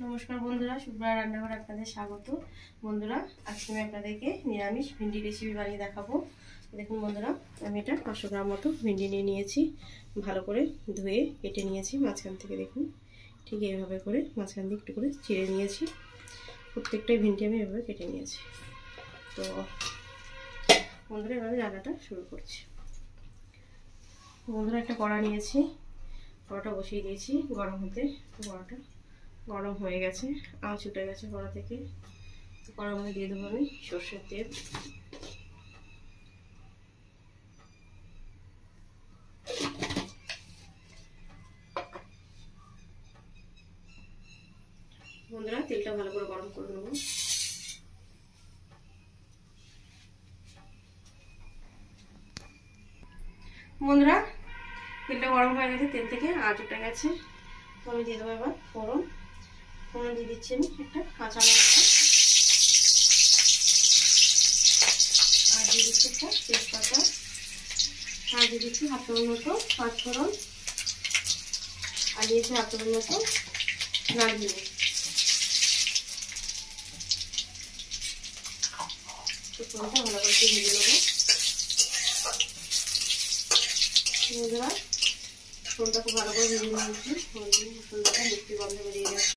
নমস্কার বন্ধুরা, শুভ্রা রান্নাঘরে আপনাদের স্বাগত। বন্ধুরা, আজকে আমি আপনাদেরকে নিরামিষ ভিন্ডি রেসিপি বানিয়ে দেখাবো। দেখুন বন্ধুরা, আমি এটা 500 গ্রাম মতো ভিন্ডি নিয়ে নিয়েছি। ভালো করে ধুয়ে কেটে নিয়েছি মাঝখান থেকে। দেখুন ঠিক এইভাবে করে মাঝখান দিয়ে একটু করে চিড়ে নিয়েছি। প্রত্যেকটাই ভিন্ডি আমি এভাবে কেটে নিয়েছি। তো বন্ধুরা, এভাবে রান্নাটা শুরু করছি। বন্ধুরা, একটা কড়া নিয়েছি, কড়াটা বসিয়ে দিয়েছি গরম হতে। কড়াটা গরম হয়ে গেছে, আঁচ উঠে গেছে কড়া থেকে। কড়ার মধ্যে দিয়ে দেবো আমি সর্ষের তেল। বন্ধুরা, তেলটা ভালো করে গরম করে নেবো। বন্ধুরা, তেলটা গরম হয়ে গেছে, তেল থেকে আঁচ উঠে গেছে। তো আমি দিয়ে দেবো এবার ফোড়ন। ফোড়ন দিয়ে দিচ্ছি আমি একটা কাঁচা লঙ্কা, আর দিয়ে দিচ্ছি একটা তেজপাতা, আর দিয়ে দিচ্ছি হাফ চামচ মতো পাঁচফোড়ন, আর দিয়েছি হাফ চামচ মতো দারচিনি। ফোড়নটা ভালো করে ভেজে নেবো। বন্ধুরা, ফোড়নটা খুব ভালো করে ভেজে নিয়েছি। ফোড়নটা মিষ্টি গন্ধ বেরিয়ে গেছে।